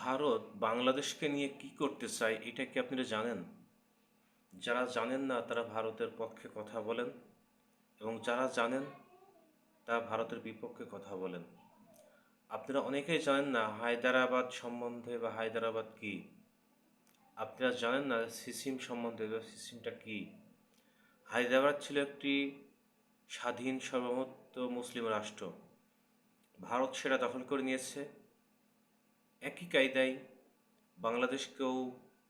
ভারত বাংলাদেশকে নিয়ে কি করতে চায় এটা কি আপনারা জানেন? যারা জানেন না তারা ভারতের পক্ষে কথা বলেন এবং যারা জানেন তারা ভারতের বিপক্ষে কথা বলেন। আপনারা অনেকেই জানেন না হায়দ্রাবাদ সম্বন্ধে বা হায়দ্রাবাদ কি। আপনারা জানেন না সিসিম সম্বন্ধে বা সিসিমটা কি। হায়দ্রাবাদ ছিল একটি স্বাধীন সার্বভৌমত্ব মুসলিম রাষ্ট্র। ভারত সেটা দখল করে নিয়েছে। একই কায়দায় বাংলাদেশকেও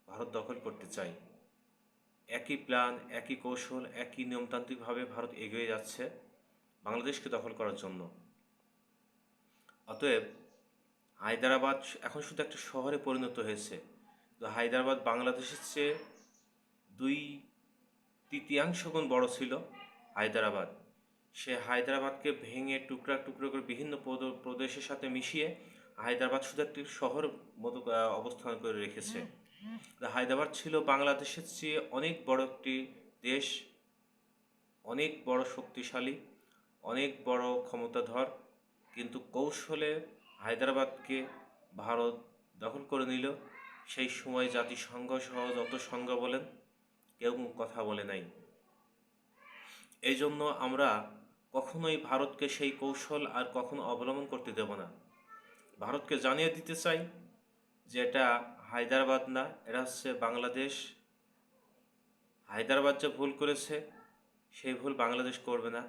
ভারত দখল করতে চায়। একই প্ল্যান, একই কৌশল, একই নিয়মতান্ত্রিকভাবে ভারত এগিয়ে যাচ্ছে বাংলাদেশকে দখল করার জন্য। অতএব হায়দ্রাবাদ এখন শুধু একটা শহরে পরিণত হয়েছে। তো হায়দ্রাবাদ বাংলাদেশের চেয়ে 2/3 গুণ বড় ছিল হায়দ্রাবাদ। সে হায়দ্রাবাদকে ভেঙে টুকরা টুকরো করে বিভিন্ন প্রদেশের সাথে মিশিয়ে হায়দ্রাবাদ শুধু একটি শহর মতো অবস্থান করে রেখেছে। হায়দ্রাবাদ ছিল বাংলাদেশের চেয়ে অনেক বড় একটি দেশ, অনেক বড় শক্তিশালী, অনেক বড় ক্ষমতাধর, কিন্তু কৌশলে হায়দ্রাবাদকে ভারত দখল করে নিল। সেই সময় জাতিসংঘ সহ যত সংঘ বলেন কেউ কথা বলে নাই। এই জন্য আমরা কখনোই ভারতকে সেই কৌশল আর কখনো অবলম্বন করতে দেব না। ভারতকে জানিয়ে দিতে চাই যে এটা হায়দ্রাবাদ না, এটা হচ্ছে বাংলাদেশ। হায়দ্রাবাদ যে ভুল করেছে সেই ভুল বাংলাদেশ করবে না।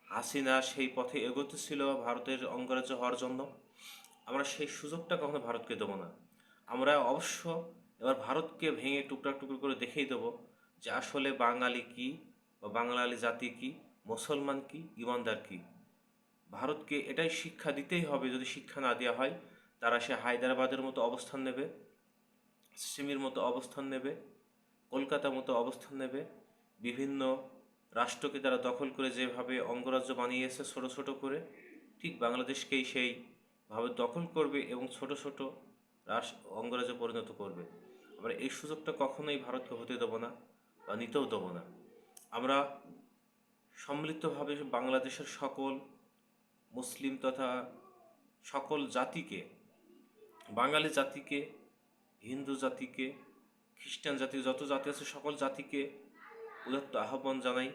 হাসিনা সেই পথে এগোতেছিল ভারতের অঙ্গরাজ্য হওয়ার জন্য। আমরা সেই সুযোগটা কখনো ভারতকে দেবো না। আমরা অবশ্য এবার ভারতকে ভেঙে টুকরা টুকরো করে দেখিয়ে দেবো যে আসলে বাঙালি কি বা বাঙালি জাতি কি, মুসলমান কি, ইমানদার কি। ভারতকে এটাই শিক্ষা দিতেই হবে। যদি শিক্ষা না দেওয়া হয় তারা সে হায়দ্রাবাদের মতো অবস্থান নেবে, সিমির মতো অবস্থান নেবে, কলকাতার মতো অবস্থান নেবে। বিভিন্ন রাষ্ট্রকে তারা দখল করে যেভাবে অঙ্গরাজ্য বানিয়েছে ছোট ছোট করে, ঠিক বাংলাদেশকেই সেইভাবে দখল করবে এবং ছোট ছোট অঙ্গরাজ্যে পরিণত করবে। আমরা এই সুযোগটা কখনোই ভারতকে হতে দেবো না বা নিতেও দেবো না। আমরা সম্মিলিতভাবে বাংলাদেশের সকল মুসলিম তথা সকল জাতিকে, বাঙালি জাতিকে, হিন্দু জাতিকে, খ্রিস্টান জাতি, যত জাতি আছে সকল জাতিকে উদাত্ত আহ্বান জানাই,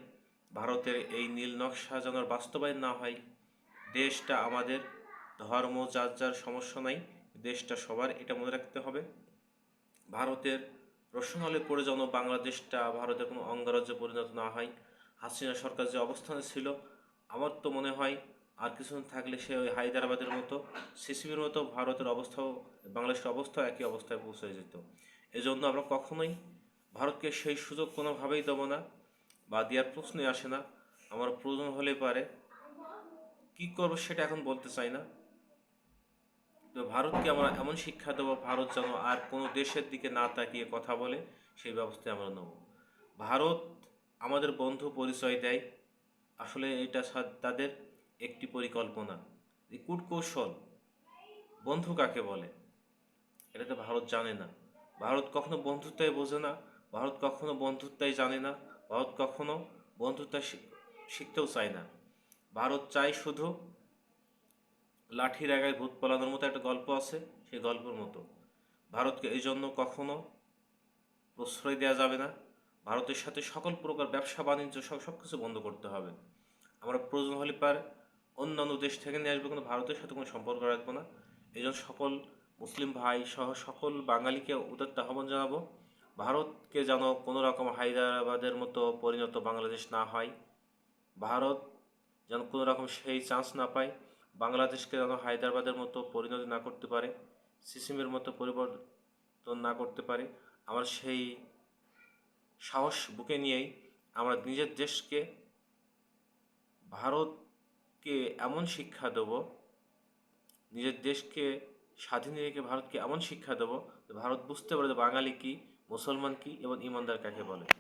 ভারতের এই নীল নকশা যেন বাস্তবায়ন না হয়। দেশটা আমাদের, ধর্ম যার যার সমস্যা নাই, দেশটা সবার, এটা মনে রাখতে হবে। ভারতের রোশনালে পড়ে যেন বাংলাদেশটা ভারতের কোনো অঙ্গরাজ্যে পরিণত না হয়। হাসিনা সরকার যে অবস্থানে ছিল, আমার তো মনে হয় আর কিছুদিন থাকলে সে ওই হায়দ্রাবাদের মতো, সিসিবির মতো ভারতের অবস্থাও, বাংলাদেশের অবস্থাও একই অবস্থায় পৌঁছে যেত। এজন্য আমরা কখনোই ভারতকে সেই সুযোগ কোনোভাবেই দেবো না বা দেওয়ার প্রশ্নই আসে না। আমার প্রয়োজন হলে পারে কী করবো সেটা এখন বলতে চাই না। তো ভারতকে আমরা এমন শিক্ষা দেবো, ভারত যেন আর কোনো দেশের দিকে না তাকিয়ে কথা বলে, সেই ব্যবস্থায় আমরা নেব। ভারত আমাদের বন্ধু পরিচয় দেয়, আসলে এটা তাদের একটি পরিকল্পনা। এই কূটকৌশল, বন্ধু কাকে বলে এটা তো ভারত জানে না। ভারত কখনো বন্ধুত্বাই বোঝে না, ভারত কখনো বন্ধুত্বাই জানে না, ভারত কখনো বন্ধুত্ব শিখতেও চায় না। ভারত চায় শুধু লাঠির আগায় ভূত পালানোর মতো একটা গল্প আছে, সেই গল্পের মতো। ভারতকে এই জন্য কখনো প্রশ্রয় দেওয়া যাবে না। ভারতের সাথে সকল প্রকার ব্যবসা বাণিজ্য সব কিছু বন্ধ করতে হবে। আমরা প্রয়োজন হলে অন্যান্য দেশ থেকে নিয়ে আসবো, কিন্তু ভারতের সাথে কোনো সম্পর্ক রাখবো না। এই জন্য সকল মুসলিম ভাই সহ সকল বাঙালিকে উদাত্ত আহ্বান জানাবো, ভারতকে যেন কোনো রকম হায়দ্রাবাদের মতো পরিণত বাংলাদেশ না হয়। ভারত যেন কোনো রকম সেই চান্স না পায়, বাংলাদেশকে যেন হায়দ্রাবাদের মতো পরিণত না করতে পারে, সিসিমের মতো পরিবর্তন না করতে পারে। আমরা সেই সাহস বুকে নিয়েই আমরা নিজের দেশকে, ভারতকে এমন শিক্ষা দেব, নিজের দেশকে স্বাধীন রেখে ভারতকে এমন শিক্ষা দেব যে ভারত বুঝতে পারে যে বাঙালি কি, মুসলমান কি এবং ইমানদার কাকে বলে।